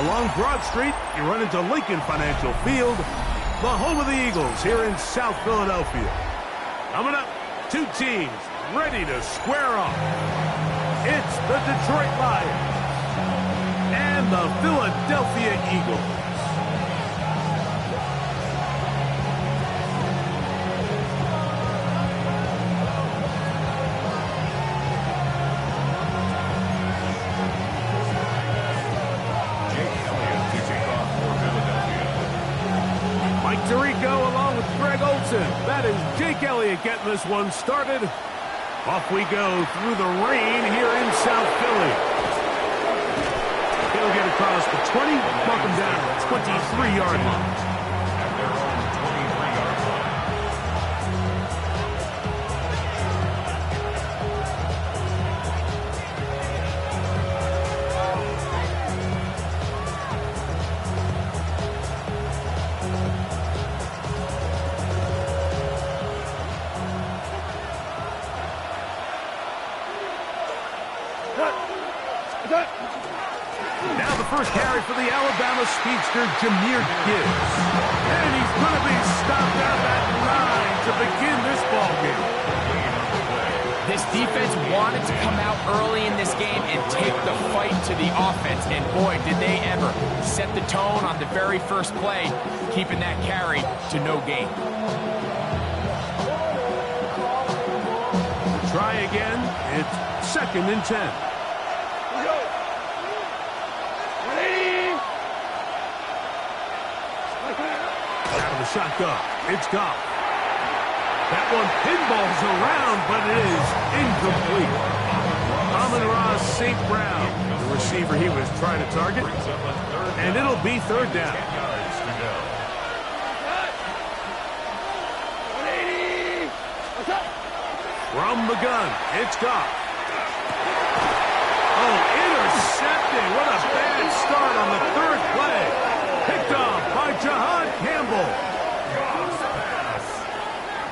Along Broad Street, you run into Lincoln Financial Field, the home of the Eagles here in South Philadelphia. Coming up, two teams ready to square off. It's the Detroit Lions and the Philadelphia Eagles. That is Jake Elliott getting this one started. Off we go through the rain here in South Philly. He'll get across the 20, mark him down at 23-yard line. Now the first carry for the Alabama speedster, Jahmyr Gibbs. And he's going to be stopped out at 9 to begin this ballgame. This defense wanted to come out early in this game and take the fight to the offense. And boy, did they ever set the tone on the very first play, keeping that carry to no gain. Try again. It's 2nd and 10. Shotgun. It's gone. That one pinballs around, but it is incomplete. Amon-Ra St. Brown, the receiver he was trying to target, and it'll be 3rd down. From the gun, it's gone. Oh, intercepted. What a bad start on the 3rd play. Picked off by Jahan Campbell.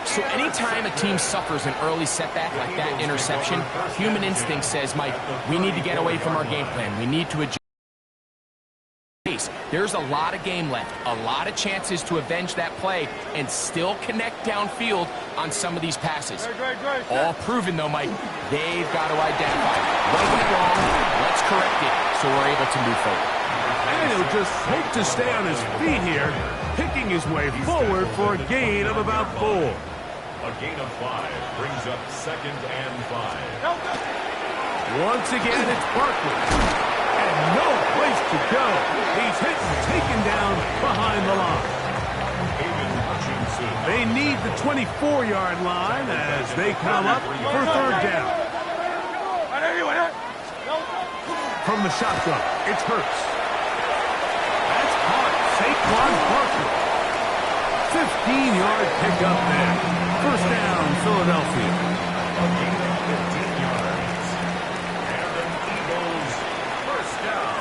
So anytime a team suffers an early setback like that interception, human instinct says, Mike, we need to get away from our game plan. We need to adjust. There's a lot of game left, a lot of chances to avenge that play and still connect downfield on some of these passes. All proven, though, Mike, they've got to identify right and wrong. Let's correct it so we're able to move forward. And he'll just hope to stay on his feet here, picking his way forward for a gain of about 4. A gain of 5 brings up 2nd and 5. Once again, it's Barkley. And no place to go. He's hit and taken down behind the line. They need the 24-yard line as they come up for 3rd down. From the shotgun, it's Hurts. That's caught. Saquon Barkley. 15-yard pickup there. 1st down, Philadelphia. A gain of 15 yards. And the Eagles, 1st down.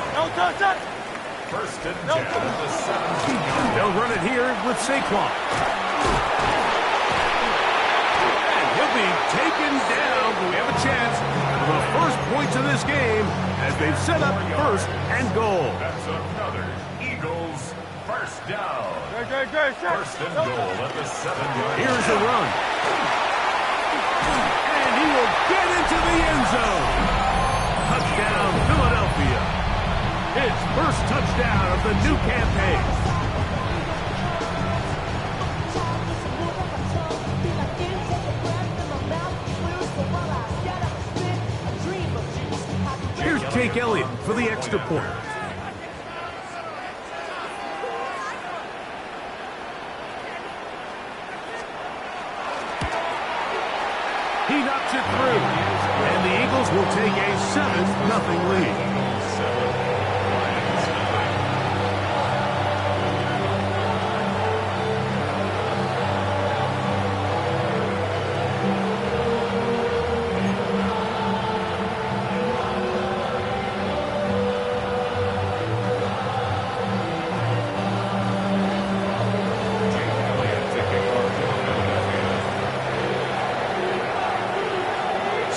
1st and 10 at the 17-yard. They'll run it here with Saquon. And he'll be taken down, but we have a chance for the first points of this game as they've set up 1st and goal. That's another Eagles 1st down. 1st and goal at the 7-yard. Here's a run. And he will get into the end zone. Touchdown, Philadelphia. His first touchdown of the new campaign. Here's Jake Elliott for the extra point. He knocks it through, and the Eagles will take a 7-0 lead.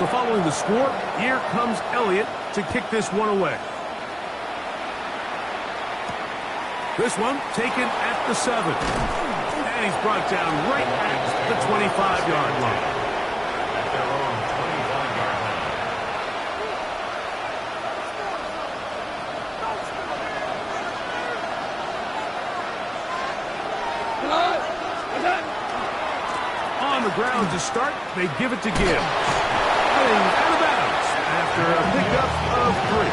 So following the score, here comes Elliott to kick this one away. This one taken at the 7. And he's brought down right at the 25-yard line. At their own 25-yard line. On the ground to start, they give it to Gibbs. Heading out of bounds after a pickup of 3.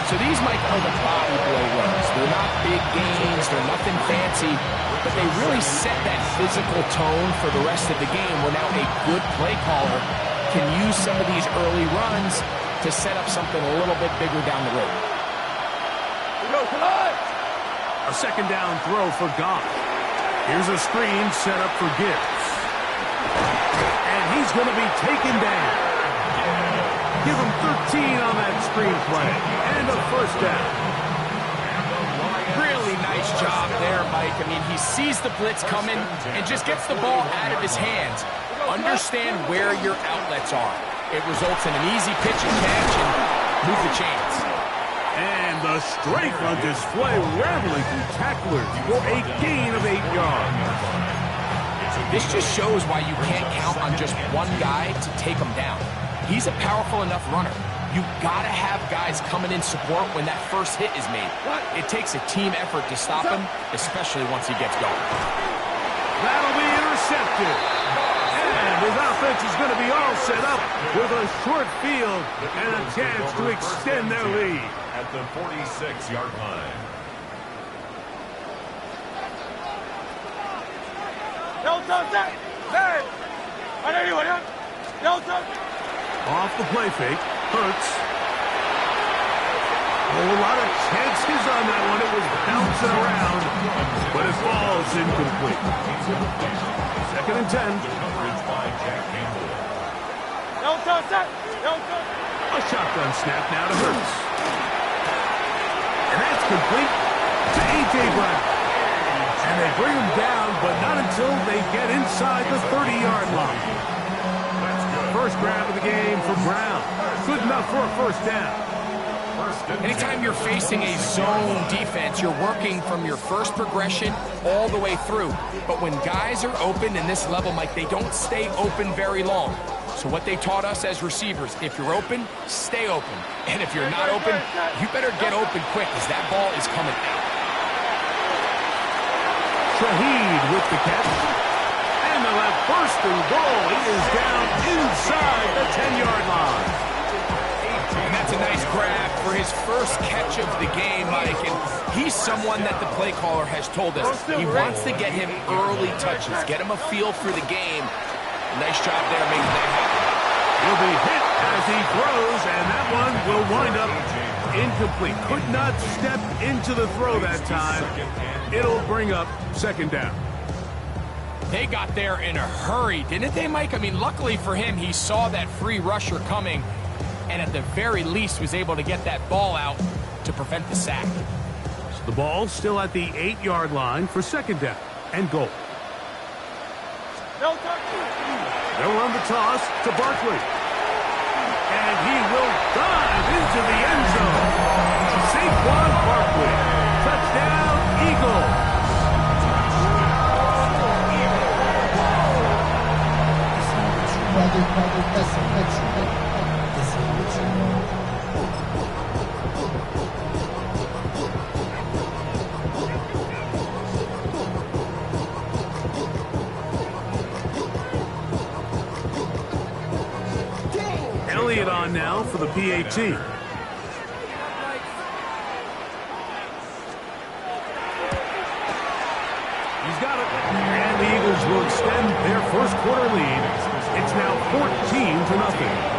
So these, Mike, are the body blow runs. They're not big gains, they're nothing fancy, but they really set that physical tone for the rest of the game where now a good play caller can use some of these early runs to set up something a little bit bigger down the road. A second down throw for Goff. Here's a screen set up for Gibbs. And he's going to be taken down. Give him 13 on that screen play. And a first down. Really nice job there, Mike. I mean, he sees the blitz coming and just gets the ball out of his hands. Understand where your outlets are. It results in an easy pitch and catch and move the chains. And the strength on display, rattling through tacklers for a gain of 8 yards. This just shows why you can't count on just one guy to take him down. He's a powerful enough runner. You've got to have guys coming in support when that first hit is made. It takes a team effort to stop him, especially once he gets going. That'll be intercepted. And his offense is going to be all set up with a short field and a chance to extend their lead. At the 46-yard line. Off the play fake, Hurts. A lot of chances on that one. It was bouncing around, but it falls incomplete. 2nd and 10. A shotgun snap now to Hurts. And that's complete to A.J. Brown. And they bring him down, but not until they get inside the 30-yard line. First grab of the game for Brown. Good enough for a first down. Anytime you're facing a zone defense, you're working from your first progression all the way through. But when guys are open in this level, Mike, they don't stay open very long. So what they taught us as receivers, if you're open, stay open. And if you're not open, you better get open quick because that ball is coming out. Shaheed with the catch. And they'll have first and goal. He is down inside the 10-yard line. And that's a nice grab for his first catch of the game, Mike. And he's someone that the play caller has told us he wants to get him early touches, get him a feel for the game. Nice job there making that happen. He'll be hit as he throws, and that one will wind up incomplete. Could not step into the throw that time. It'll bring up second down. They got there in a hurry, didn't they, Mike? I mean, luckily for him, he saw that free rusher coming and at the very least was able to get that ball out to prevent the sack. So the ball still at the 8-yard line for second down and goal. They'll run the toss to Barkley. And he will dive into the end zone. Saquon Barkley. Touchdown, Eagles. Elliott on now for the PAT. He's got it. And the Eagles will extend their first quarter lead. It's now 14-0.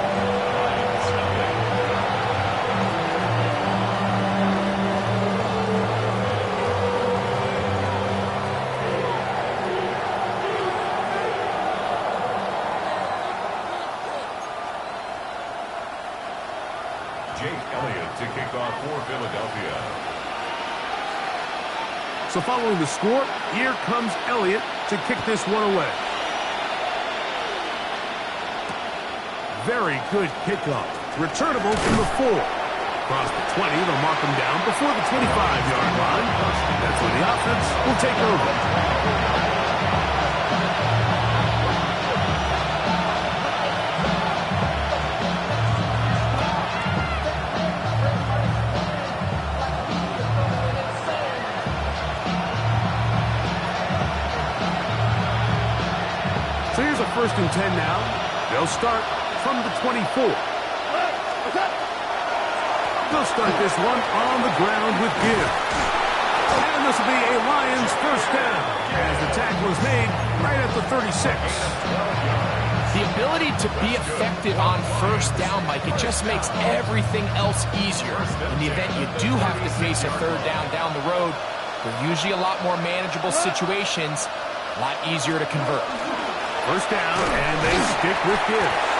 Jake Elliott to kick off for Philadelphia. So following the score, here comes Elliott to kick this one away. Very good kickoff. Returnable from the 4. Across the 20, they'll mark him down before the 25-yard line. That's when the offense will take over. So here's a 1st and 10 now. They'll start from the 24. They'll start this one on the ground with Gibbs. And this will be a Lions 1st down as the tackle is made right at the 36. The ability to be effective on 1st down, Mike, it just makes everything else easier. In the event you do have to face a 3rd down the road, they're usually a lot more manageable situations, a lot easier to convert. 1st down, and they stick with Gibbs.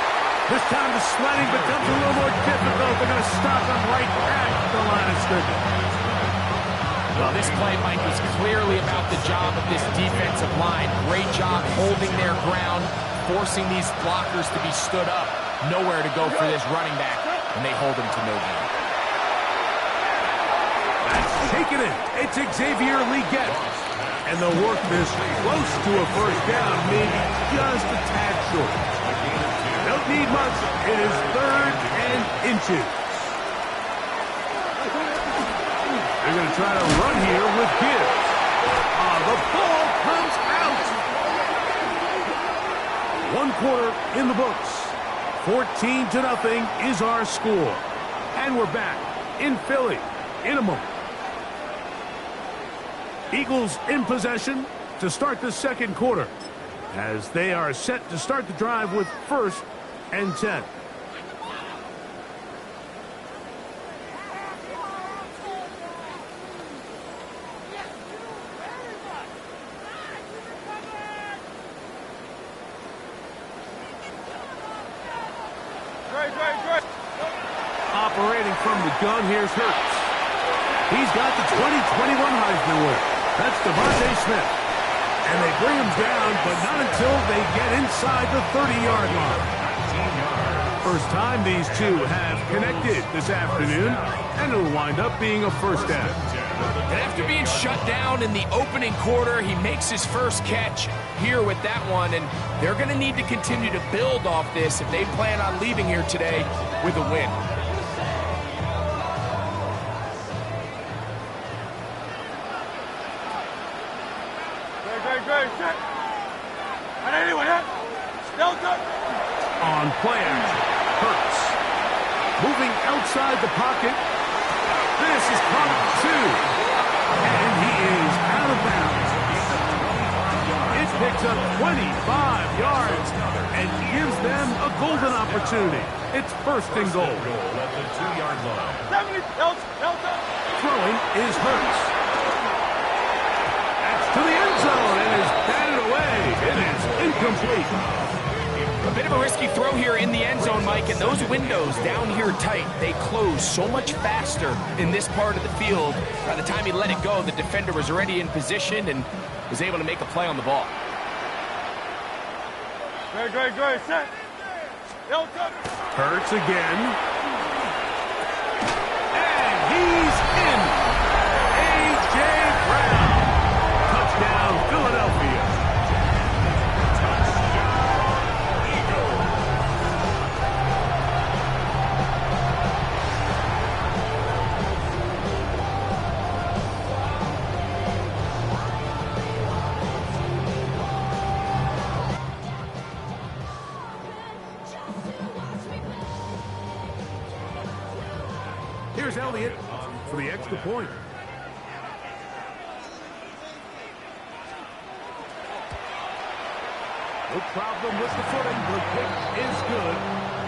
This time the sledding becomes a little more difficult. They're going to stop him right at the line of scrimmage. Well, this play, Mike, was clearly about the job of this defensive line. Great job holding their ground, forcing these blockers to be stood up. Nowhere to go for this running back, and they hold him to no gain. That's taken it. It's Xavier Legette. And they'll work this close to a 1st down, maybe just a tad short. Don't need much. It is 3rd and inches. They're going to try to run here with Gibbs. The ball comes out. 1 quarter in the books. 14-0 is our score. And we're back in Philly in a moment. Eagles in possession to start the 2nd quarter as they are set to start the drive with 1st and 10. Operating from the gun, here's Hurts. He's got the 2021 Heisman winner. That's Devontae Smith. And they bring him down, but not until they get inside the 30-yard line. First time these two have connected this afternoon, and it'll wind up being a 1st down. And after being shut down in the opening quarter, he makes his first catch here with that one, and they're going to need to continue to build off this if they plan on leaving here today with a win. On play action, Hurts. Moving outside the pocket. This is caught 2. And he is out of bounds. It picks up 25 yards and gives them a golden opportunity. It's 1st and goal. At the 2-yard line. Throwing is Hurts. That's to the end zone and is batted away. It is incomplete. A bit of a risky throw here in the end zone, Mike, and those windows down here tight, they close so much faster in this part of the field. By the time he let it go, the defender was already in position and was able to make a play on the ball. Great, set. Hurts again. And he's in. A.J. Brown. Touchdown, Philadelphia. Here's Elliott for the extra point. No problem with the footing. The kick is good.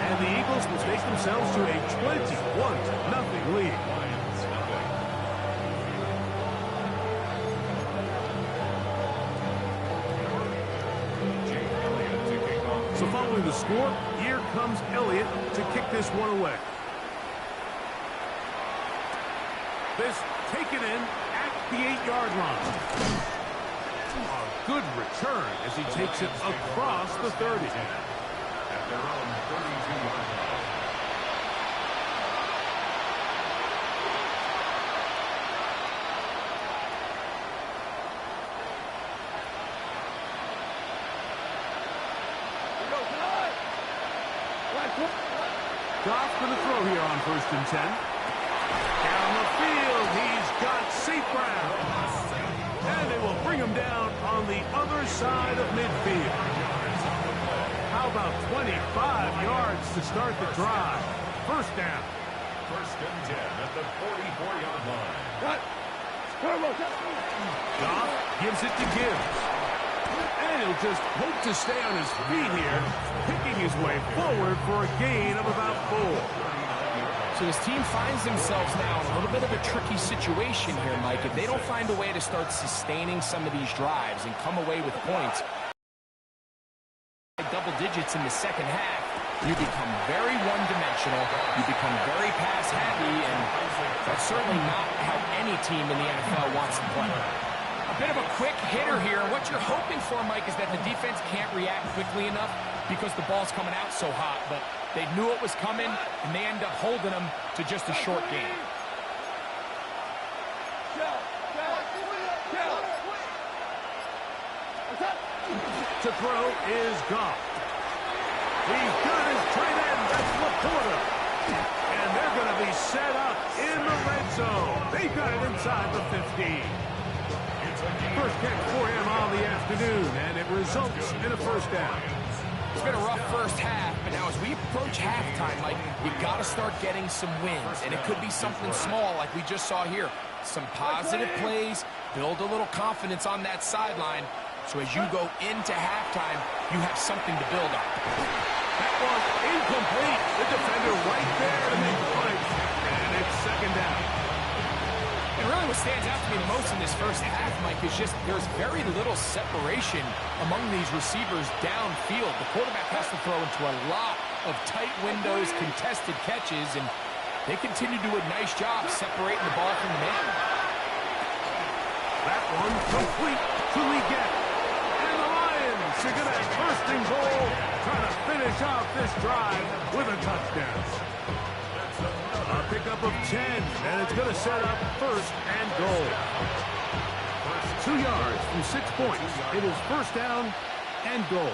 And the Eagles will take themselves to a 21-0 lead. So following the score, here comes Elliott to kick this one away. This taken in at the 8-yard line. A good return as he takes it across the 30. At their own 32-yard line. Goff going to throw here on 1st and 10. Down the field, he's got St. Brown. And they will bring him down on the other side of midfield. How about 25 yards to start the drive? 1st down. 1st and 10 at the 44-yard line. Goff gives it to Gibbs. And he'll just hope to stay on his feet here, picking his way forward for a gain of about 4. So his team finds themselves now in a little bit of a tricky situation here, Mike. If they don't find a way to start sustaining some of these drives and come away with points, double digits in the second half, you become very one-dimensional, you become very pass-heavy, and that's certainly not how any team in the NFL wants to play. A bit of a quick hitter here. What you're hoping for, Mike, is that the defense can't react quickly enough because the ball's coming out so hot, but they knew it was coming, and they end up holding them to just a short game. To throw is Goff. He's got his tight end. That's Laporta. And they're going to be set up in the red zone. They've got it inside the 15. First catch for him on the afternoon, and it results in a 1st down. It's been a rough first half, but now as we approach halftime, Mike, you got to start getting some wins, and it could be something small like we just saw here. Some positive plays, build a little confidence on that sideline, so as you go into halftime, you have something to build on. That was incomplete. The defender right there to make the play, and it's 2nd down. And really what stands out to me the most in this first half, Mike, is just there's very little separation among these receivers downfield. The quarterback has to throw into a lot of tight windows, contested catches, and they continue to do a nice job separating the ball from the man. That one complete to Leggett. And the Lions are going to have 1st and goal, trying to finish off this drive with a touchdown. A pickup of 10, and it's going to set up 1st and goal. 2 yards from 6 points. It is 1st down and goal.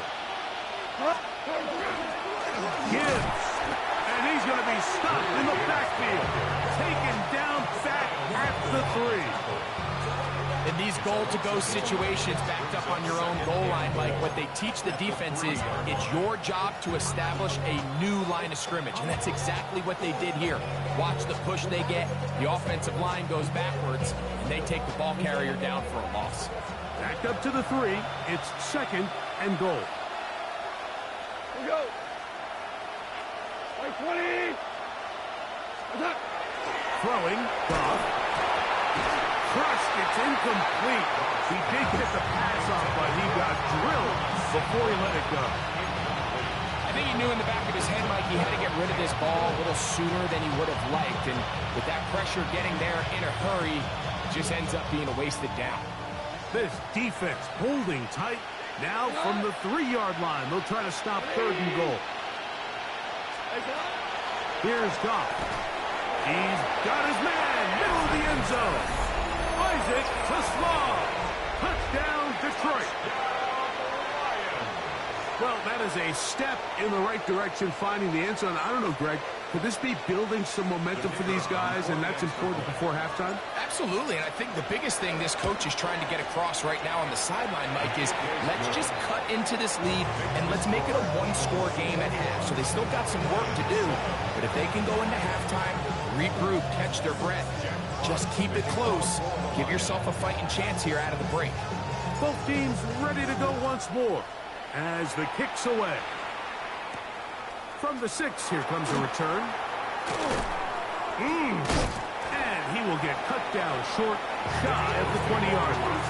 Gibbs, and he's going to be stopped in the backfield. Taken down back at the 3. In these goal-to-go situations, backed up on your own goal line, Mike, what they teach the defense is it's your job to establish a new line of scrimmage, and that's exactly what they did here. Watch the push they get. The offensive line goes backwards, and they take the ball carrier down for a loss. Back up to the 3. It's 2nd and goal. Here we go. 20. Throwing, Goff. Crushed, it's incomplete. He did get the pass off, but he got drilled before he let it go. I think he knew in the back of his head, Mike, he had to get rid of this ball a little sooner than he would have liked. And with that pressure getting there in a hurry, it just ends up being a wasted down. This defense holding tight. Now from the 3-yard line, they'll try to stop 3rd and goal. Here's Goff. He's got his man, middle of the end zone. Isaac to Slaw. Touchdown, Detroit. Well, that is a step in the right direction, finding the end zone. I don't know, Greg, could this be building some momentum for these guys, and that's important before halftime? Absolutely, and I think the biggest thing this coach is trying to get across right now on the sideline, Mike, is let's just cut into this lead, and let's make it a one-score game at half. So they still got some work to do, but if they can go into halftime, regroup, catch their breath, just keep it close, give yourself a fighting chance here out of the break. Both teams ready to go once more as the kick's away. From the 6, here comes a return. And he will get cut down short, shy of the 20-yard line.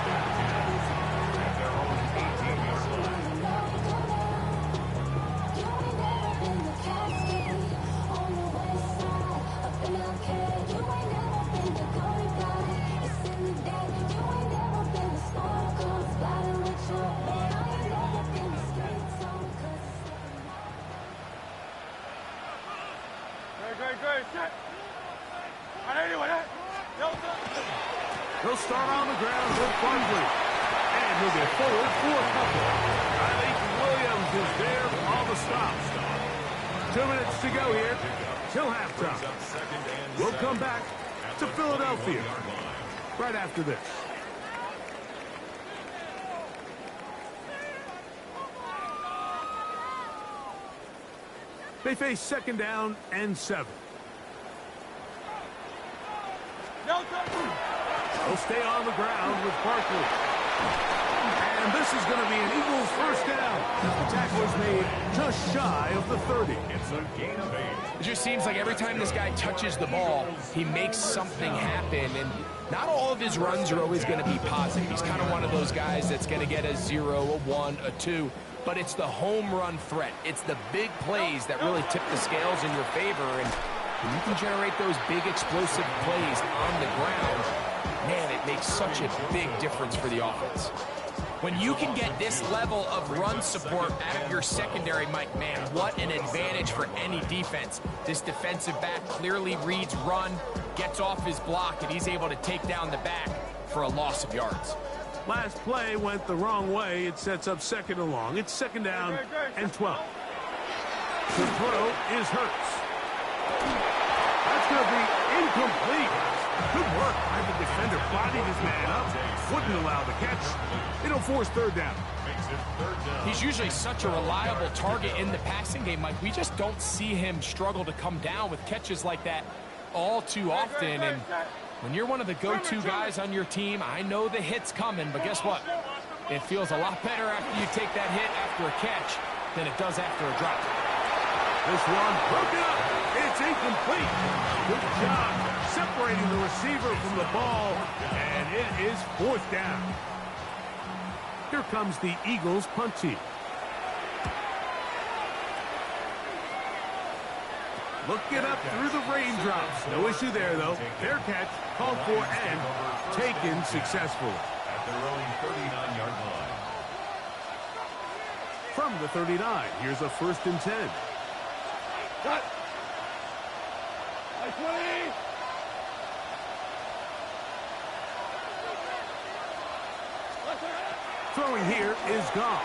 He'll start on the ground with Barkley. And he'll get forward for a couple. I think Williams is there on the stop. 2 minutes to go here till halftime. We'll come back to Philadelphia right after this. They face 2nd down and 7. They'll stay on the ground with Barkley. And this is going to be an Eagles 1st down. The tackle is made just shy of the 30. It's a gain of 8. It just seems like every time this guy touches the ball, he makes something happen. And not all of his runs are always going to be positive. He's kind of one of those guys that's going to get a 0, a 1, a 2. But it's the home run threat. It's the big plays that really tip the scales in your favor. And when you can generate those big explosive plays on the ground, man, it makes such a big difference for the offense. When you can get this level of run support out of your secondary, Mike, man, what an advantage for any defense. This defensive back clearly reads run, gets off his block, and he's able to take down the back for a loss of yards. Last play went the wrong way. It sets up 2nd and long. It's 2nd down and 12. The throw is Hurts. That's going to be incomplete. Good work by the defender. Bodied his man up. Wouldn't allow the catch. It'll force 3rd down. He's usually such a reliable target in the passing game, Mike. We just don't see him struggle to come down with catches like that all too often. And when you're one of the go-to guys on your team, I know the hit's coming, but guess what? It feels a lot better after you take that hit after a catch than it does after a drop. This one broken up. It's incomplete. Good job separating the receiver from the ball, and it is 4th down. Here comes the Eagles punt team. Looking up through the raindrops. No issue there, though. Fair catch, called for, and taken successfully. At their own 39-yard line. From the 39, here's a 1st and 10. Cut. 20. Throwing here is gone.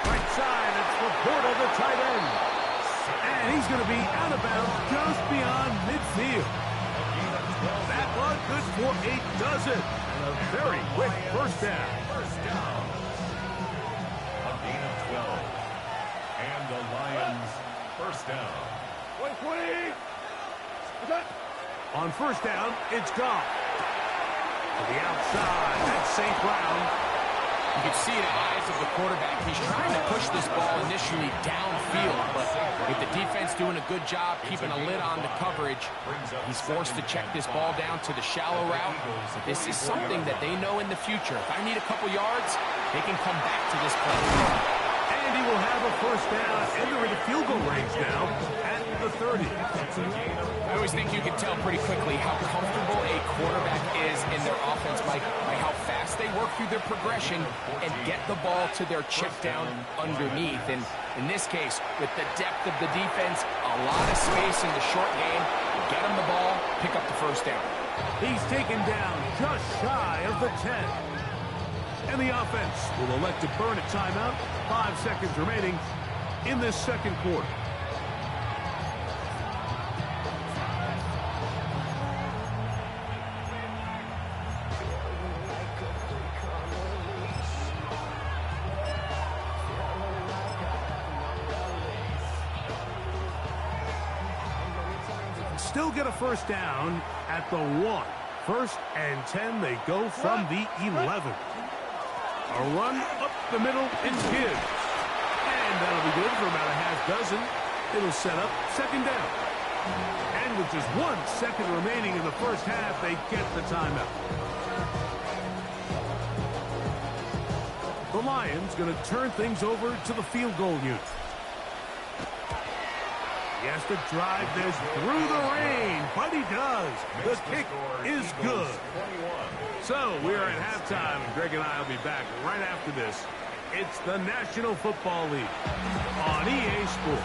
Right side, it's Laporta, the tight end. And he's going to be out of bounds just beyond midfield. That one good for a dozen. And a very quick 1st down. A gain of 12. And the Lions 1st down. 20. On 1st down, it's gone. To the outside, that's St. Brown. You can see in the eyes of the quarterback, he's trying to push this ball initially downfield, but with the defense doing a good job keeping a lid on the coverage, he's forced to check this ball down to the shallow route. This is something that they know in the future. If I need a couple yards, they can come back to this play. And he will have a 1st down, entering the field goal range now at the 30. I always think you can tell pretty quickly how comfortable a quarterback is in their offense, Mike, by how fast they work through their progression and get the ball to their check down underneath. And in this case, with the depth of the defense, a lot of space in the short game, get him the ball, pick up the 1st down. He's taken down just shy of the 10. And the offense will elect to burn a timeout. 5 seconds remaining in this 2nd quarter. Still get a 1st down at the 1. 1st and 10, they go from the 11. A run up the middle is good. And that'll be good for about a half dozen. It'll set up 2nd down. And with just 1 second remaining in the 1st half, they get the timeout. The Lions going to turn things over to the field goal unit. He has to drive this through the rain, but he does. The kick is good. So we are at halftime, and Greg and I will be back right after this. It's the National Football League on EA Sports.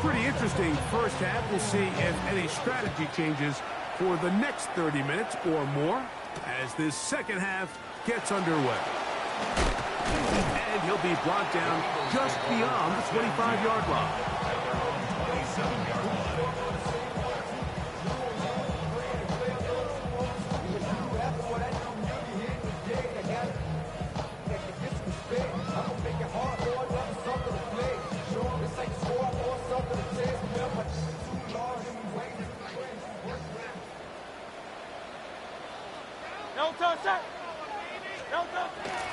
Pretty interesting 1st half. We'll see if any strategy changes for the next 30 minutes or more. as this second half gets underway. And he'll be brought down just beyond the 25-yard line. 27-yard line.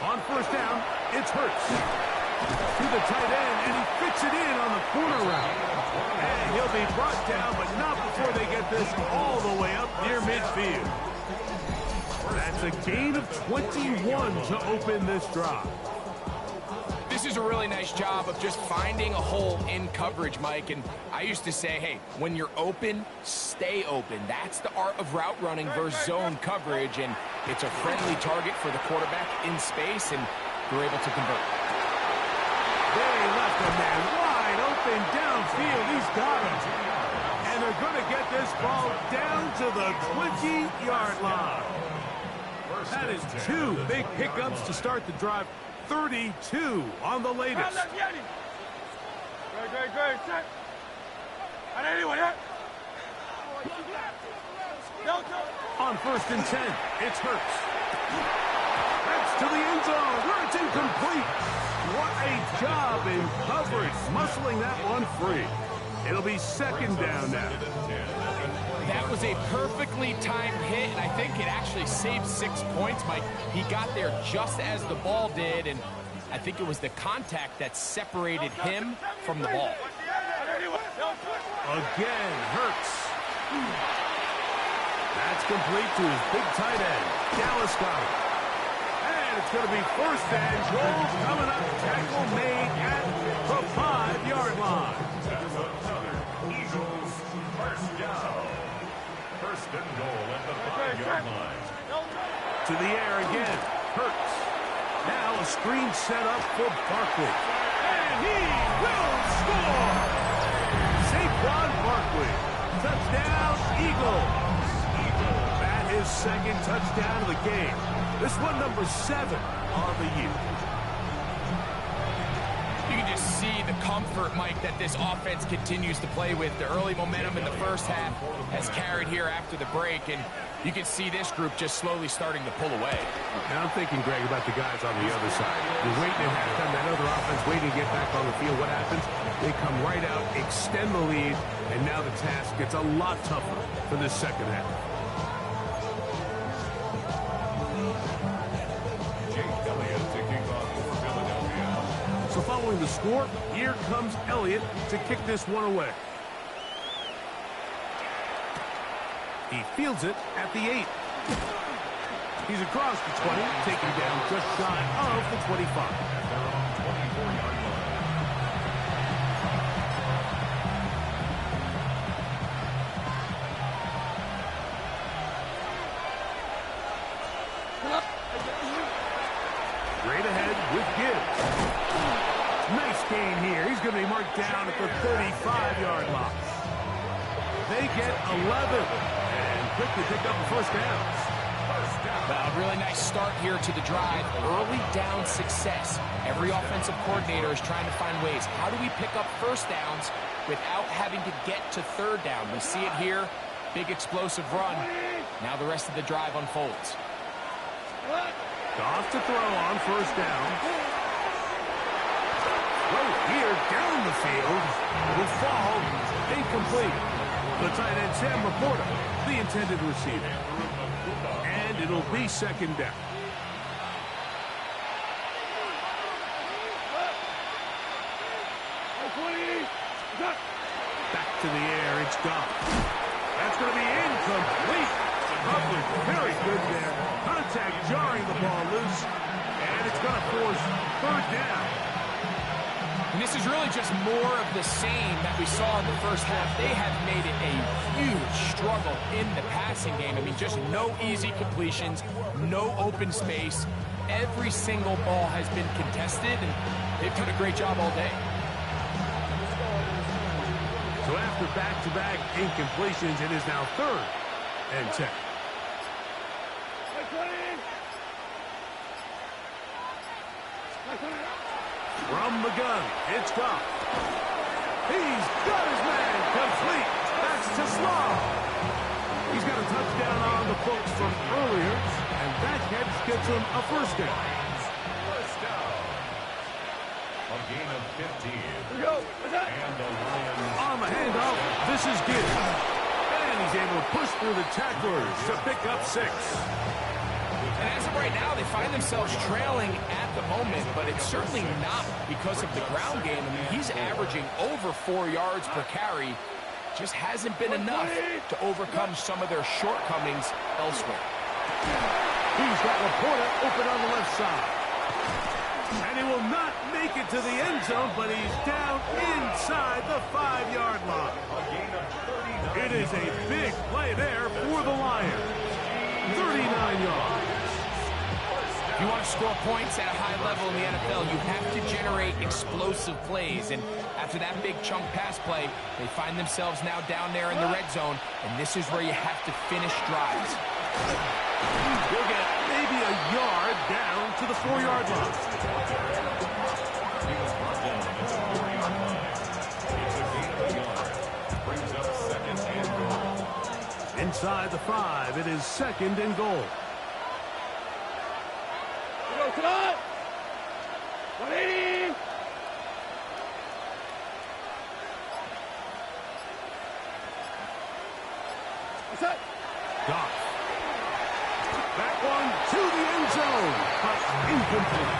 On first down, it's Hurts. To the tight end, and he fits it in on the corner route. And he'll be brought down, but not before they get this all the way up near midfield. That's a gain of 21 to open this drive. This is a really nice job of just finding a hole in coverage, Mike. And I used to say, hey, when you're open, stay open. That's the art of route running versus zone coverage. And it's a friendly target for the quarterback in space, and they're able to convert. They left a man wide open downfield. He's got him. And they're going to get this ball down to the 20-yard line. That is two big pickups to start the drive. 32 on the latest. On first and 10, it's Hurts. That's to the end zone, where it's incomplete. What a job in coverage, muscling that one free. It'll be second down now. That was a perfectly timed hit, and I think it actually saved 6 points, Mike. He got there just as the ball did, and I think it was the contact that separated him from the ball. Again, Hurts. That's complete to his big tight end, Dallas Goedert. And it's going to be first and goal coming up. Tackle made at the 5-yard line. Eagles first down. First and goal at the 5-yard line. To the air again, Hurts. Now a screen set up for Barkley. And he will score! Saquon Barkley. Touchdown, Eagles. That is second touchdown of the game. This one number 7 on the year. You can just see the comfort, Mike, that this offense continues to play with. The early momentum in the first half has carried here after the break, and you can see this group just slowly starting to pull away. Now I'm thinking, Greg, about the guys on the other side. You're waiting at halftime, that other offense waiting to get back on the field. What happens? They come right out, extend the lead, and now the task gets a lot tougher for this second half. So following the score, here comes Elliott to kick this one away. He fields it at the 8. He's across the 20, taken down just shy of the 25. Straight ahead with Gibbs. Nice gain here. He's going to be marked down at the 35-yard line. They get 11 and quickly pick up the first down. Well, a really nice start here to the drive. Early down success. Every offensive coordinator is trying to find ways. How do we pick up first downs without having to get to third down? We see it here. Big explosive run. Now the rest of the drive unfolds. Off to throw on first down. Throw here down the field. Will fall. Incomplete. The tight end, Sam Laporta, the intended receiver. And it'll be second down. Back to the air, it's gone. That's going to be incomplete. Coverage very good there. Contact jarring the ball loose. And it's going to force third down. And this is really just more of the same that we saw in the first half. They have made it a huge struggle in the passing game. I mean, just no easy completions, no open space. Every single ball has been contested, and they've done a great job all day. So after back-to-back incompletions, it is now 3rd and 10. From the gun, it's Goff. He's got his man complete. That's to Slaw. He's got a touchdown on the books from earlier, and that catch gets him a first down. First down. A gain of 15. Here we go. And the Lions. On the handoff, this is Gibbs. And he's able to push through the tacklers to pick up 6. And as of right now, they find themselves trailing at the moment, but it's certainly not because of the ground game. I mean, he's averaging over 4 yards per carry. Just hasn't been enough to overcome some of their shortcomings elsewhere. He's got Laporta open on the left side. And he will not make it to the end zone, but he's down inside the 5-yard line. It is a big play there for the Lions. 39 yards. If you want to score points at a high level in the NFL, you have to generate explosive plays. And after that big chunk pass play, they find themselves now down there in the red zone, and this is where you have to finish drives. He'll get maybe a yard down to the 4-yard line. He was brought down at the 4-yard line. It's a gain of a yard. Brings up second and goal. Inside the 5, it is second and goal. Come on. 180. What's that? Goff. That one to the end zone, but incomplete.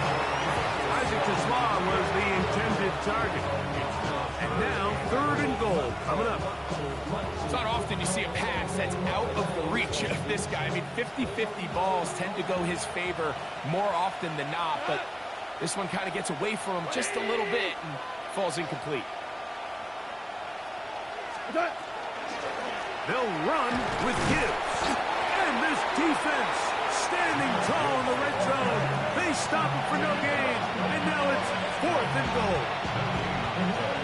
Isaac Tesla was the intended target. And now, 3rd and goal coming up. It's not often you see a pass that's out of the reach of this guy. I mean, 50-50 balls tend to go his favor more often than not, but this one kind of gets away from him just a little bit and falls incomplete. They'll run with Gibbs. And this defense standing tall in the red zone. They stop him for no gain. And now it's 4th and goal.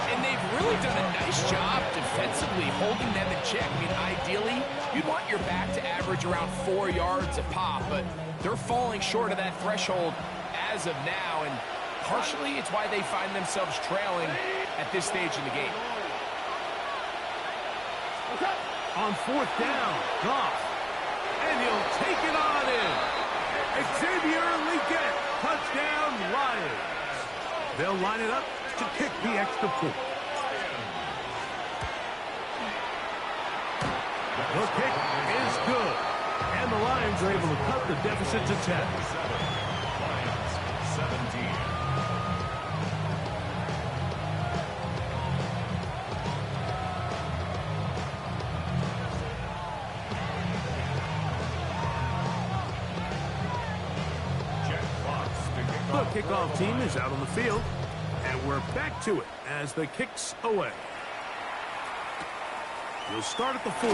And they've really done a nice job defensively holding them in check. I mean, ideally, you'd want your back to average around 4 yards a pop, but they're falling short of that threshold as of now, and partially it's why they find themselves trailing at this stage in the game. On 4th down, Goff. And he'll take it on in. Xavier Legette, touchdown Lions. They'll line it up to kick the extra point. The kick is good. And the Lions are able to cut the deficit to 10. Lions, 17. The kickoff team is out on the field. And we're back to it as the kick's away. He'll start at the 4.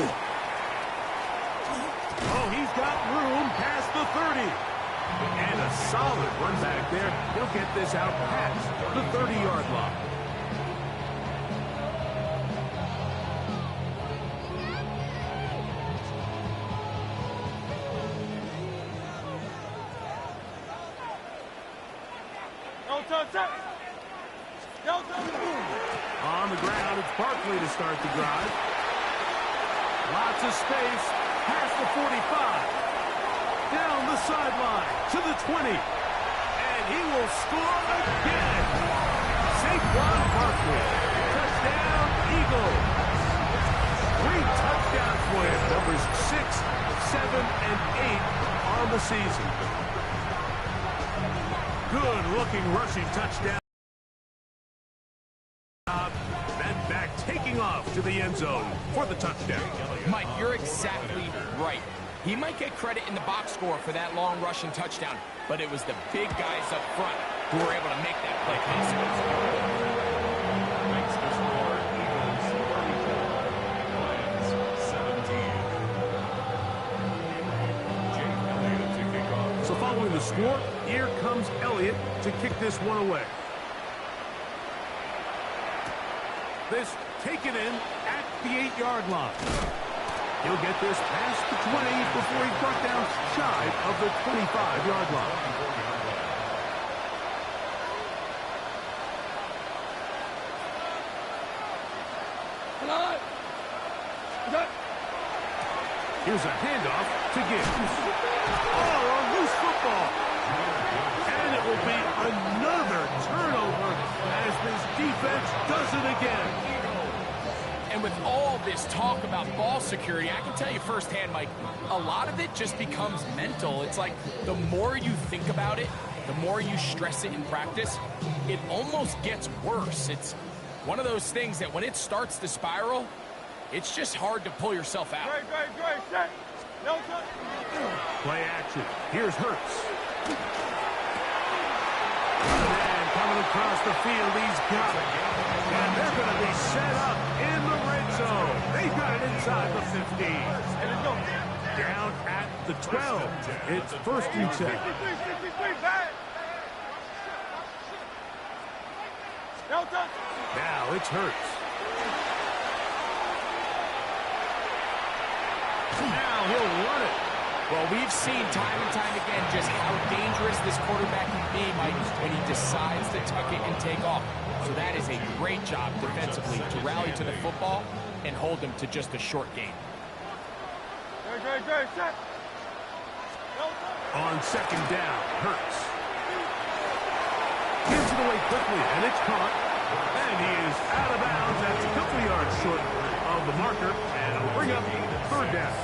Oh, he's got room past the 30. And a solid run back there. He'll get this out past the 30-yard line. On the ground, it's Barkley to start the drive. Lots of space, past the 45. Down the sideline to the 20. And he will score again. Saquon Barkley. Touchdown, Eagles. 3 touchdowns for him. Numbers 6, 7, and 8 on the season. Good-looking rushing touchdown. And back taking off to the end zone for the touchdown. Mike, you're exactly right. He might get credit in the box score for that long rushing touchdown, but it was the big guys up front who were able to make that play possible. Makes the score Eagles 34, Lions 17. Jake Elliott to kick off. So following the score, here comes Elliott to kick this one away. This taken in at the 8-yard line. He'll get this past the 20 before he's brought down shy of the 25-yard line. Here's a handoff to Gibbs. Oh, a loose football. And it will be another turnover as this defense does it again. And with all this talk about ball security, I can tell you firsthand, Mike, a lot of it just becomes mental. It's like the more you think about it, the more you stress it in practice, it almost gets worse. It's one of those things that when it starts to spiral, it's just hard to pull yourself out. Great, set. No touch. Play action. Here's Hurts. And coming across the field, he's got it. And they're going to be set up in the red zone. They've got it inside the 15. Down at the 12. It's 1st and 10. 63, back. No touch. Now it's Hurts. Now he'll run it. Well, we've seen time and time again just how dangerous this quarterback can be, Mike, when he decides to tuck it and take off. So that is a great job defensively to rally to the football and hold him to just a short gain. Great, set. On 2nd down, Hurts. Gives it away quickly, and it's caught. And he is out of bounds. That's a couple yards short of the marker, and it'll bring up 3rd down.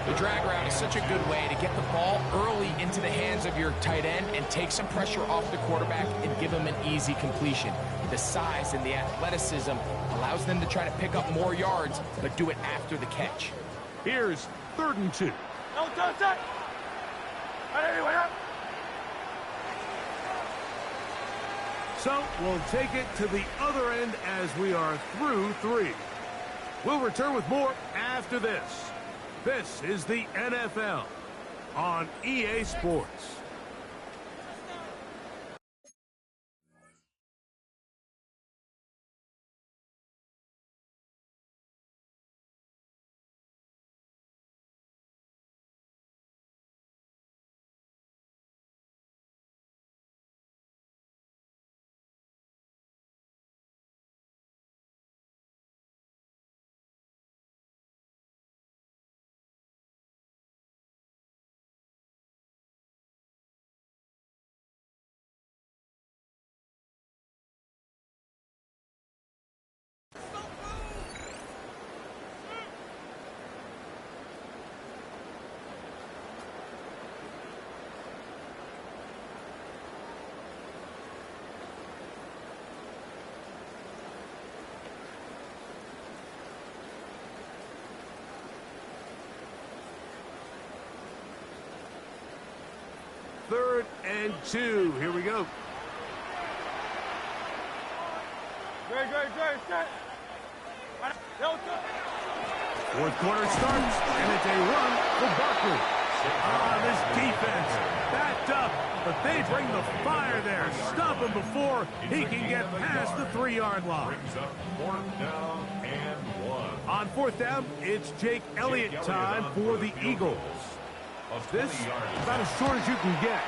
The drag route is such a good way to get the ball early into the hands of your tight end and take some pressure off the quarterback and give him an easy completion. The size and the athleticism allows them to try to pick up more yards, but do it after the catch. Here's 3rd and 2. No touch. Anyway, up. So we'll take it to the other end as we are through 3. We'll return with more after this. This is the NFL on EA Sports. Third and 2. Here we go. Great, set. No touch. 4th quarter starts, and it's a run for Barkley. This defense backed up, but they bring the fire there. Stop him before he can get past the 3-yard line. Brings up 4th down and 1. On 4th down, it's Jake Elliott time for the Eagles. This about as short as you can get.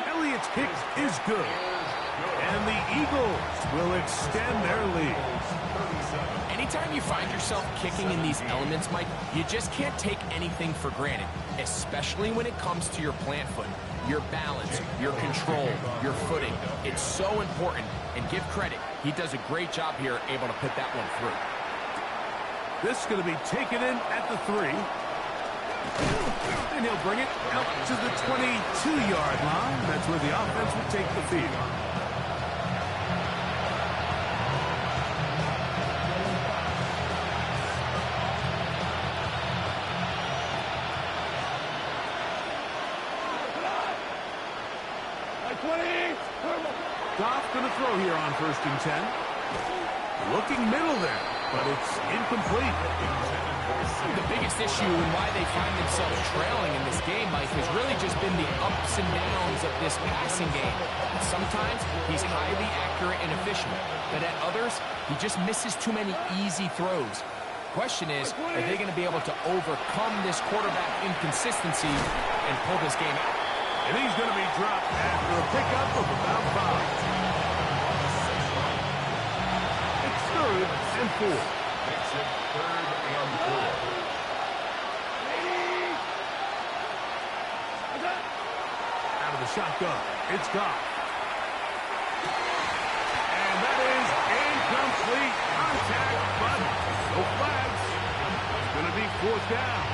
Elliott's kick is good. And the Eagles will extend their lead. Anytime you find yourself kicking in these elements, Mike, you just can't take anything for granted, especially when it comes to your plant foot, your balance, your control, your footing. It's so important, and give credit. He does a great job here able to put that one through. This is going to be taken in at the 3. And he'll bring it out to the 22-yard line. That's where the offense will take the field. Goff going to throw here on 1st and 10. Looking middle there, but it's incomplete. The biggest issue and why they find themselves trailing in this game, Mike, has really just been the ups and downs of this passing game. Sometimes he's highly accurate and efficient, but at others, he just misses too many easy throws. Question is, are they going to be able to overcome this quarterback inconsistency and pull this game out? And he's going to be dropped after a pickup of about 5. It's 3rd and 4. Makes it 3rd and 4. Out of the shotgun, it's Goff. And that is incomplete contact, but no flags. It's going to be 4th down.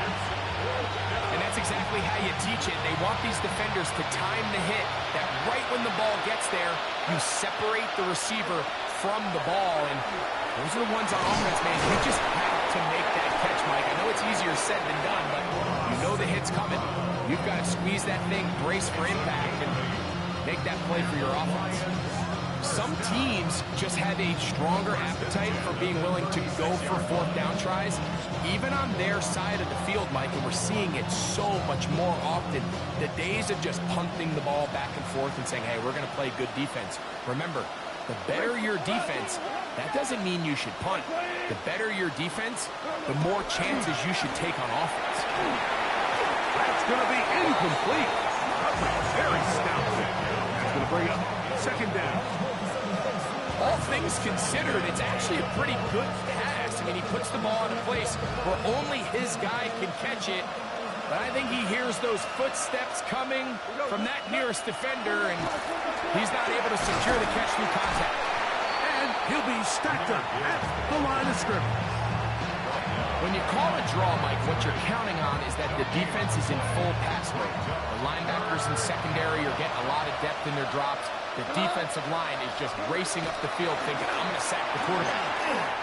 And that's exactly how you teach it. They want these defenders to time the hit, that right when the ball gets there, you separate the receiver from the ball. And those are the ones on offense, man. You just have to make that catch, Mike. I know it's easier said than done, but you know the hit's coming. You've got to squeeze that thing, brace for impact, and make that play for your offense. Some teams just have a stronger appetite for being willing to go for 4th down tries, even on their side of the field, Mike, and we're seeing it so much more often. The days of just punting the ball back and forth and saying, hey, we're going to play good defense. Remember, the better your defense, that doesn't mean you should punt. The better your defense, the more chances you should take on offense. That's going to be incomplete. Very stout pick. That's going to bring up 2nd down. All things considered, it's actually a pretty good pass. I mean, he puts the ball in a place where only his guy can catch it. But I think he hears those footsteps coming from that nearest defender, and he's not able to secure the catch through contact. And he'll be stacked up at the line of scrimmage. When you call a draw, Mike, what you're counting on is that the defense is in full pass mode. The linebackers in secondary are getting a lot of depth in their drops. The defensive line is just racing up the field thinking, I'm going to sack the quarterback.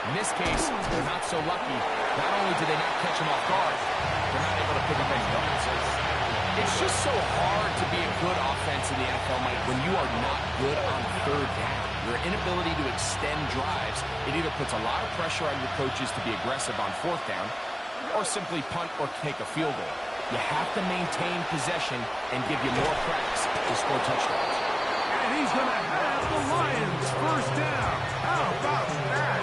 In this case, they're not so lucky. Not only do they not catch him off guard, they're not able to pick up any yards. It's just so hard to be a good offense in the NFL, Mike, when you are not good on 3rd down. Your inability to extend drives, it either puts a lot of pressure on your coaches to be aggressive on 4th down or simply punt or take a field goal. You have to maintain possession and give you more cracks to score touchdowns. And he's going to have the Lions 1st down. How about that?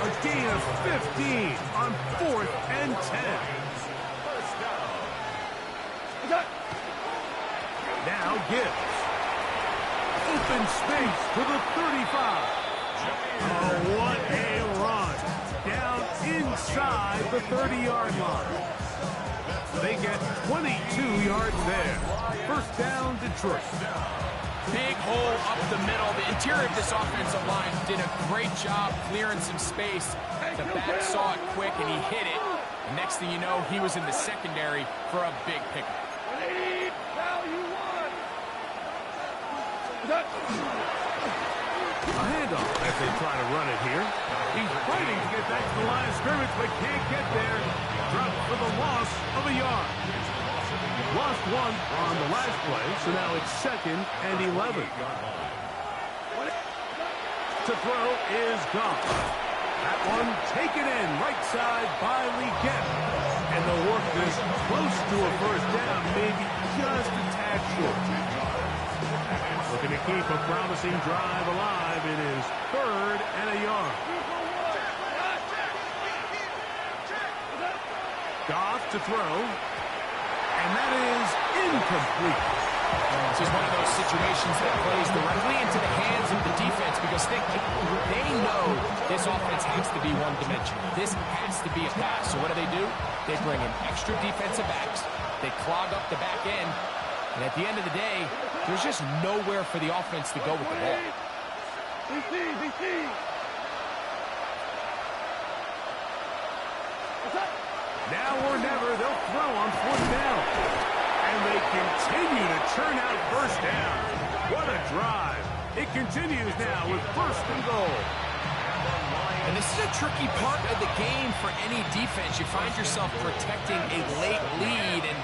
A gain of 15 on 4th and 10. Now Gibbs. Open space to the 35. Oh, what a run. Down inside the 30-yard line. They get 22 yards there. 1st down, Detroit. Big hole up the middle. The interior of this offensive line did a great job clearing some space. The back saw it quick, and he hit it. And next thing you know, he was in the secondary for a big pickup. A handoff as they try to run it here. He's fighting to get back to the line of scrimmage, but can't get there. Dropped for the loss of a yard. Lost 1 on the last play, so now it's 2nd and 11. To throw is Goff. That one taken in right side by Leggett. And they'll work this close to a 1st down, maybe just a tad short. Looking to keep a promising drive alive. It is 3rd and a yard. Goff to throw. And that is incomplete. This is one of those situations that plays directly into the hands of the defense because they know this offense has to be one-dimensional. This has to be a pass. So what do? They bring in extra defensive backs. They clog up the back end. And at the end of the day, there's just nowhere for the offense to go with the ball. Now or never, they'll throw on 4th down. And they continue to churn out 1st down. What a drive. It continues now with 1st and goal. And this is a tricky part of the game for any defense. You find yourself protecting a late lead, and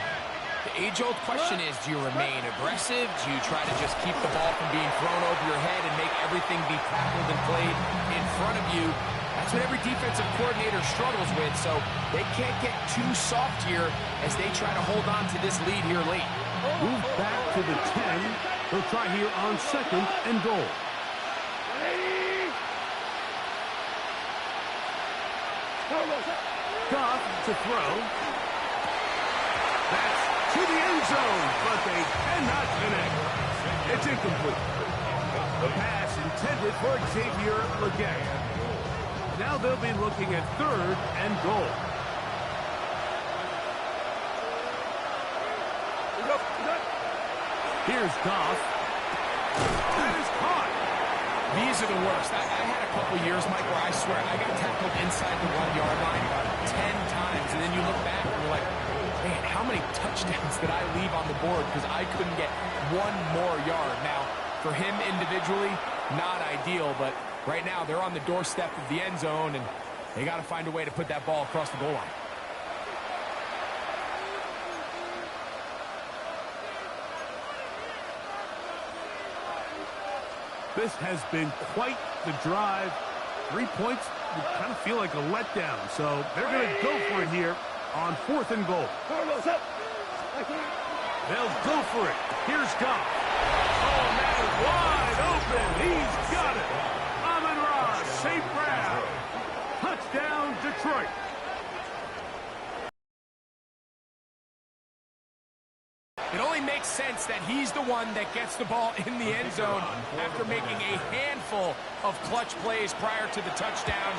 the age-old question is, do you remain aggressive? Do you try to just keep the ball from being thrown over your head and make everything be tackled and played in front of you? That's what every defensive coordinator struggles with, so they can't get too soft here as they try to hold on to this lead here late. Move back to the 10. They'll try here on 2nd and goal. Goff to throw. That's to the end zone, but they cannot connect. It's incomplete. The pass intended for Xavier Legette. Now they'll be looking at 3rd and goal. Here's Goff. That is caught. These are the worst. I had a couple years, Mike, where I swear I got tackled inside the 1-yard line about 10 times, and then you look back and you're like, man, how many touchdowns did I leave on the board because I couldn't get one more yard? Now, for him individually, not ideal, but right now they're on the doorstep of the end zone, and they got to find a way to put that ball across the goal line. This has been quite the drive. 3 points would kind of feel like a letdown, so they're going to go for it here on 4th and goal. They'll go for it. Here's Goff. Oh, man, wide open. He's got it. Amon-Ra, St. Brown. Touchdown, Detroit. It only makes sense that he's the one that gets the ball in the end zone after making a handful of clutch plays prior to the touchdown.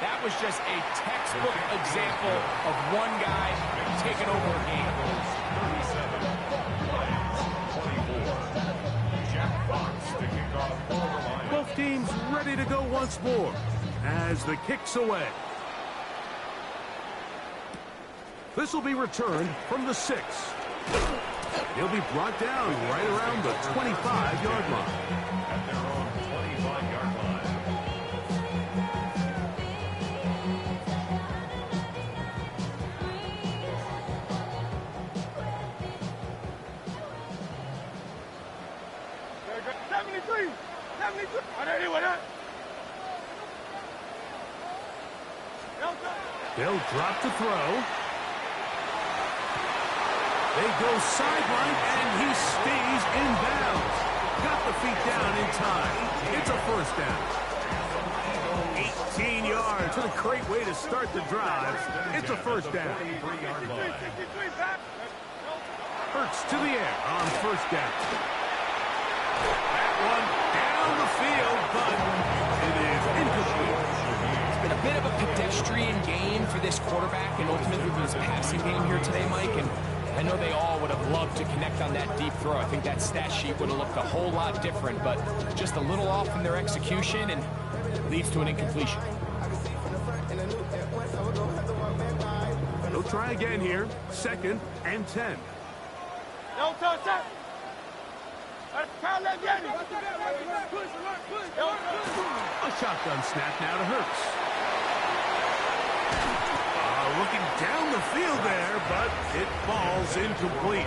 That was just a textbook example of one guy taking over a game. 37-24. Both teams ready to go once more as the kick's away. This will be returned from the 6. He'll be brought down right around the 25-yard line. At their own 25-yard line. They'll drop to throw. They go sideline, and he stays in bounds. Got the feet down in time. It's a first down. 18 yards. What a great way to start the drive. It's a first down. Hurts to the air on first down. That one down the field, but it is incomplete. It's been a bit of a pedestrian game for this quarterback and ultimately for his passing game here today, Mike. And I know they all would have loved to connect on that deep throw. I think that stat sheet would have looked a whole lot different, but just a little off in their execution and leads to an incompletion. They'll try again here. 2nd and 10. A shotgun snap now to Hurts. Looking down the field there, but it falls incomplete.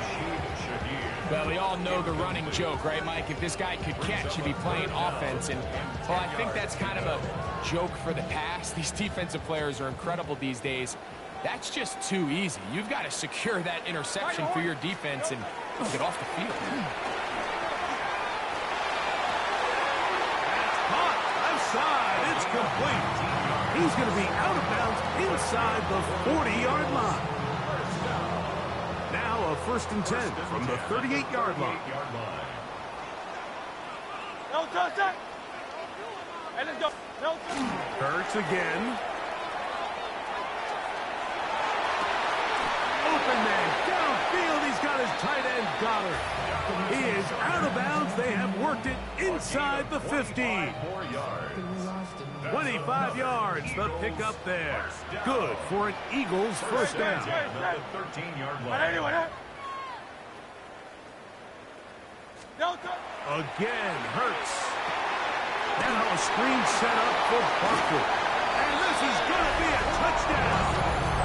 Well, we all know the running joke, right, Mike? If this guy could catch, he'd be playing offense. And, well, I think that's kind of a joke for the pass. These defensive players are incredible these days. That's just too easy. You've got to secure that interception for your defense and get off the field. That's caught. Left side. It's complete. He's going to be out of bounds inside the 40-yard line. Now a 1st and 10 from the 38-yard line. Hurts again. Open man downfield. He's got his tight end Goddard. He is out of bounds. They have worked it inside the 15. 25 yards, the pickup there. Good for an Eagles first down. 13-yard line. Again, Hurts. Now a screen set up for Barkley. And this is going to be a touchdown.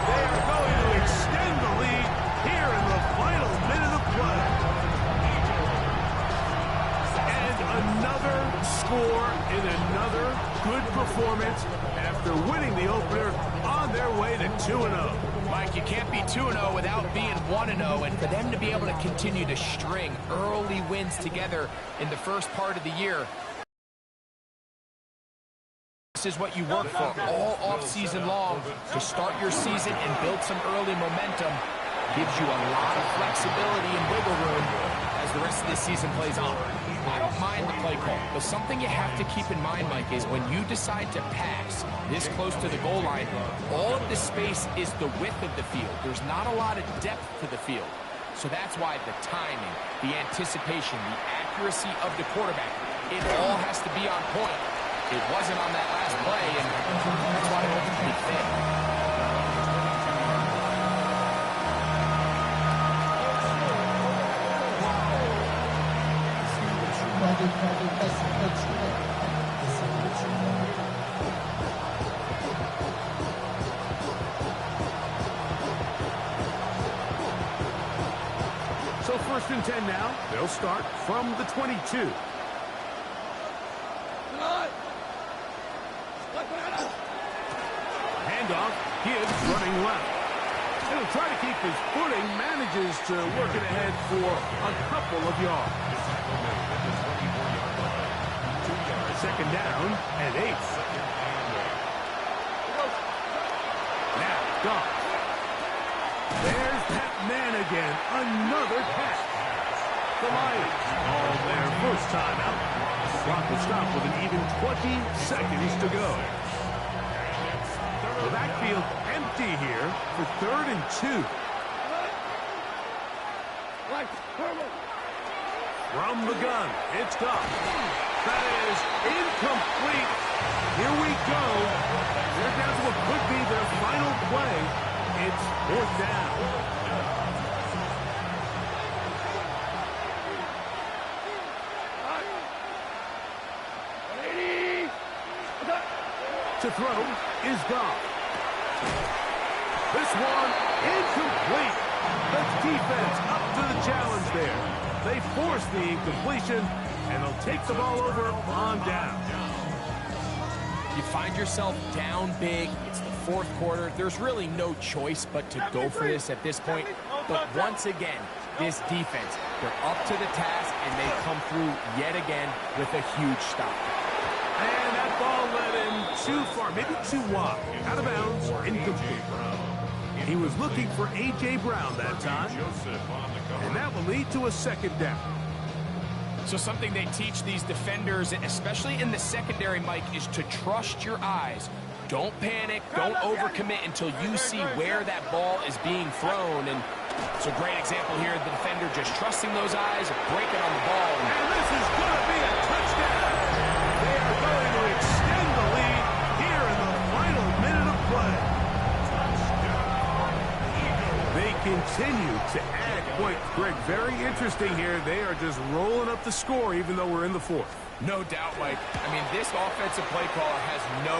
They are going to extend the lead here in the final minute of play. And another score in another good performance after winning the opener on their way to 2-0. Mike, you can't be 2-0 without being 1-0, and for them to be able to continue to string early wins together in the first part of the year, This is what you work for all off-season long to start your season and build some early momentum. Gives you a lot of flexibility and wiggle room as the rest of this season plays on. I don't mind the play call, but something you have to keep in mind, Mike, is when you decide to pass this close to the goal line, all of the space is the width of the field. There's not a lot of depth to the field. So that's why the timing, the anticipation, the accuracy of the quarterback, it all has to be on point. It wasn't on that last play, and that's why it ultimately failed. So 1st and 10 now. They'll start from the 22. Handoff. Gibbs running left. He'll try to keep his footing. Manages to work it ahead for a couple of yards. 2nd down and 8. Now, Goff. There's that man again. Another catch. The Lions all their first time out. Clock will stop with an even 20 seconds to go. The backfield empty here for 3rd and 2. From the gun, it's Goff. That is incomplete. Here we go. They're down to what could be their final play. It's 4th down. To throw is Goff. This one incomplete. The defense up to the challenge there. They force the incompletion, and they'll take the ball over on down. You find yourself down big. It's the 4th quarter. There's really no choice but to go for this at this point. But once again, this defense, they're up to the task, and they come through yet again with a huge stop. And that ball led him too far, maybe too wide. Out of bounds, incomplete. He was looking for A.J. Brown that time. And that will lead to a 2nd down. So something they teach these defenders, especially in the secondary, Mike, is to trust your eyes. Don't panic, don't overcommit until you see where that ball is being thrown. And it's a great example here, the defender just trusting those eyes, breaking on the ball. And this is going to be a touchdown. They are going to extend the lead here in the final minute of play. They continue to add points. Greg, very interesting here. They are just rolling up the score even though we're in the 4th. No doubt, Mike. I mean, this offensive play caller has no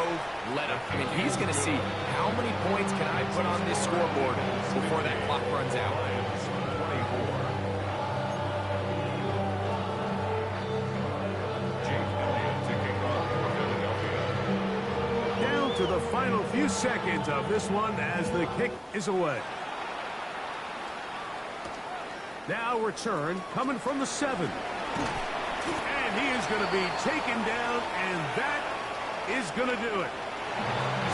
let-up. I mean, he's going to see how many points can I put on this scoreboard before that clock runs out. Down to the final few seconds of this one as the kick is away. Now return coming from the 7. And he is going to be taken down, and that is going to do it.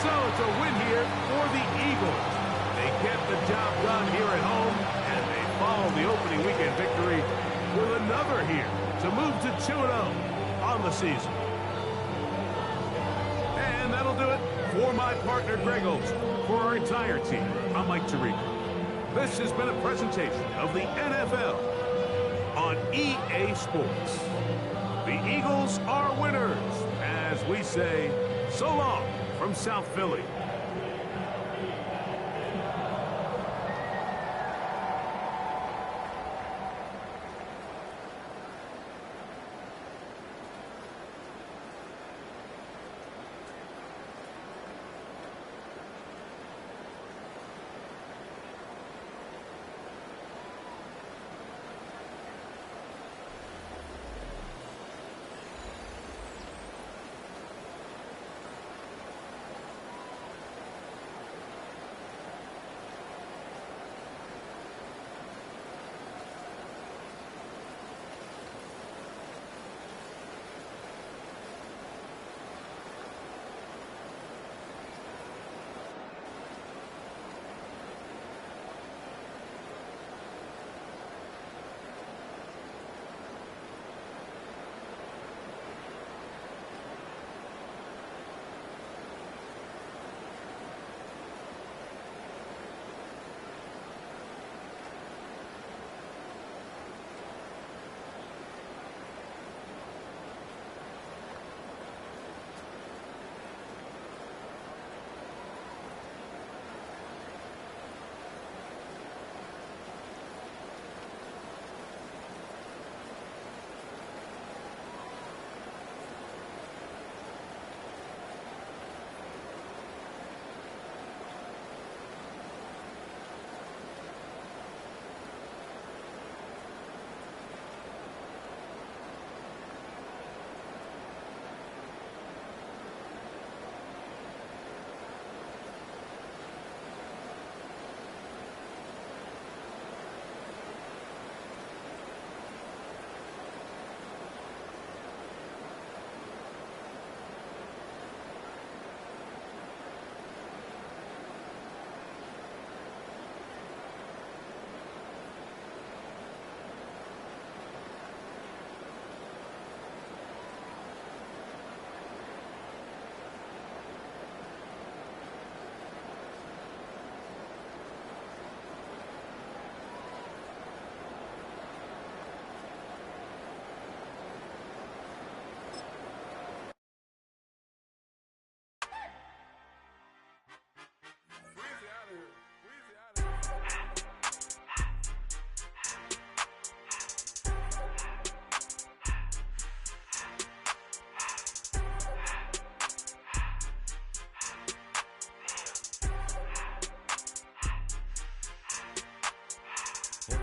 So it's a win here for the Eagles. They get the job done here at home, and they follow the opening weekend victory with another here to move to 2-0 on the season. And that'll do it for my partner, Greg Olson. For our entire team, I'm Mike Tirico. This has been a presentation of the NFL on EA Sports. The Eagles are winners, as we say, so long from South Philly.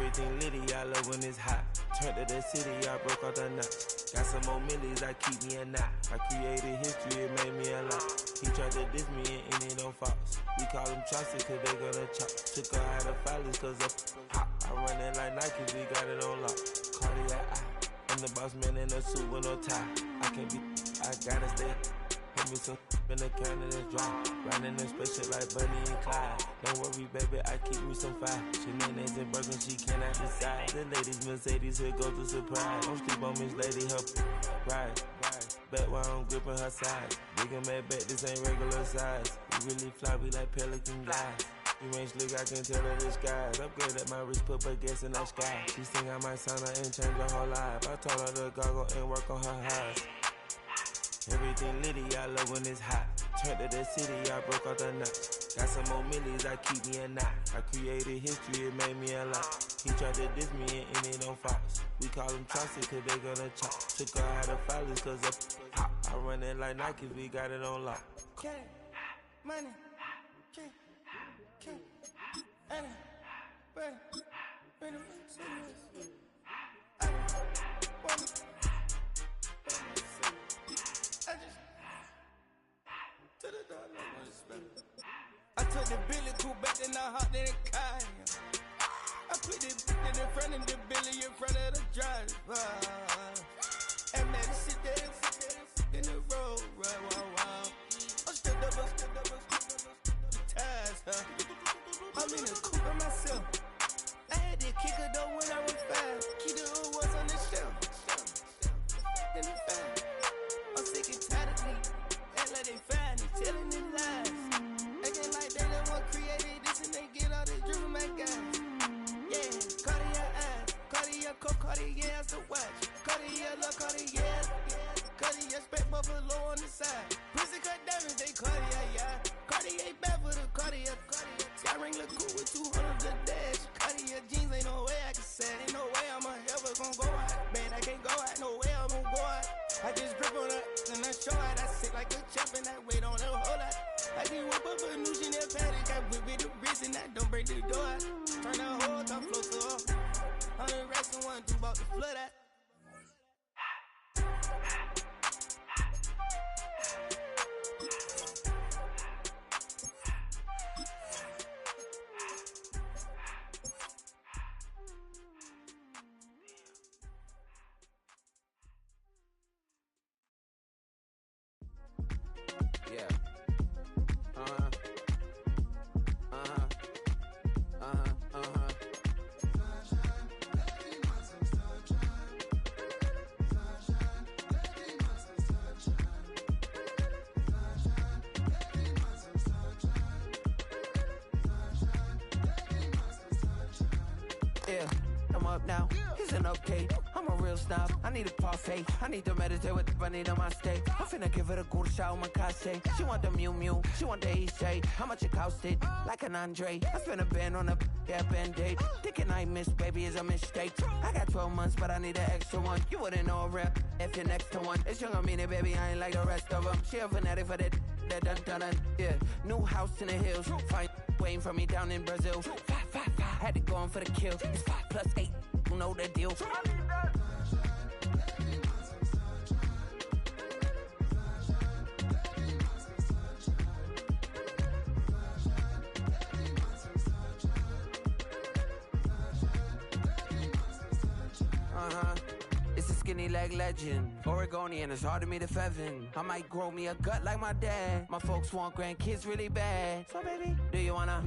Everything litty, I love when it's hot. Turned to the city, I broke all the knots. Got some more millies, I keep me a knot. I created history, it made me a lot. He tried to diss me and it don't false. We call them chopsticks cause they gonna chop. Took her out of filers cause of hot. I run it like Nike, we got it on lock. Cardiac eye. I'm the boss man in a suit with no tie. I can't be, I gotta stay. Put me some in the can and it's dry. Riding in special like Bunny and Clyde. Don't worry, baby, I keep me some fire. Shenanigans and Birkin, she cannot decide. The ladies Mercedes, here goes the surprise. Don't sleep on Miss Lady, her ride. Bet while I'm gripping her sides. Big and mad bet, this ain't regular size. We really fly, we like pelican guys. You ain't slick, I can tell her disguise. Upgrade at my wrist, put baguettes in the sky. She think I might sign her and change her whole life. I told her to goggle and work on her highs. Everything litty, I love when it's hot. Turned to the city, I broke all the knots. Got some more millies, I keep me a knot. I created history, it made me a lot. He tried to diss me and it don't false. We call them chopsticks cause they gonna chop. Took her out of filers cause of hot. I run it like Nike, we got it on lock. Cash, money, cash, money, bread, I took the Billy Cool back and I hopped in the car. I put the in front of the Billy in front of the driver. And man, sit there in the road, right, wow. I'm still double, the tires, huh? I'm in the coupe by myself. I had to kick her though when I was fast. Keep the old ones on the shelf. In the fast. I'm sick and tired of me. Act like they find it, telling them lies. Acting like they the one created this and they get all this driven my guys. Yeah, Cartier eyes, Cartier coat, Cartier has to watch. Cartier look, Cartier, Cartier spec buffalo on the side. Pussy cut diamonds, they Cartier, yeah. Cartier bad for the Cartier. Sky ring look cool with 200 the dash. Cartier jeans, ain't no way I can say. Ain't no way I'm ever gonna go out. Man, I can't go out, no way I'm gonna go out. I just grip on her and I show out. I sit like a champ and I wait on her whole lot. I just whip up a new Chanel paddock. I whip with the wrist and I don't break the door out. Turn that whole top float to her. 100 racks and 1, 2 about to flood out. I need a parfait. I need to meditate with the bunny on my stay. I'm finna give her a good shot on my case. She want the Mew Mew, she want the EJ. How much it costed? Like an Andre. I spent a band on a band-aid. Thinking I miss, baby, is a mistake. I got 12 months, but I need an extra one. You wouldn't know a rep if you're next to one. It's young, I mean it, baby, I ain't like the rest of them. She a fanatic for that dun. Yeah, new house in the hills. Fine, waiting for me down in Brazil. 5, had to go on for the kill. It's 5 plus 8, you know the deal. It's a skinny leg legend. Oregonian, it's hard to meet a Fevin. I might grow me a gut like my dad. My folks want grandkids really bad. So baby, do you wanna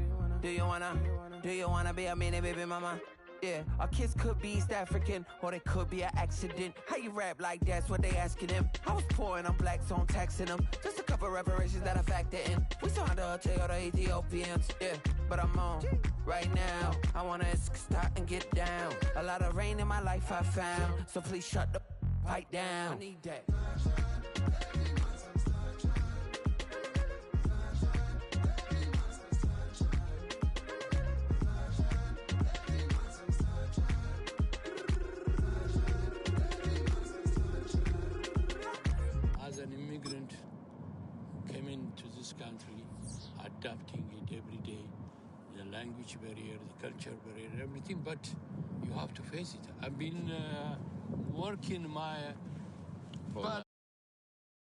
be a mini baby mama? Yeah, our kids could be East African, or they could be an accident. How you rap like that's what they asking him. I was poor and I'm black, so I'm taxing them. Just a couple reparations that I factor in. We saw the Toyota Ethiopians, yeah, but I'm on right now. I wanna start and get down. A lot of rain in my life I found, so please shut the pipe down. I need that. As an immigrant, came into this country, adapting it every day, the language barrier, the culture barrier, everything, but you have to face it. I've been working my butt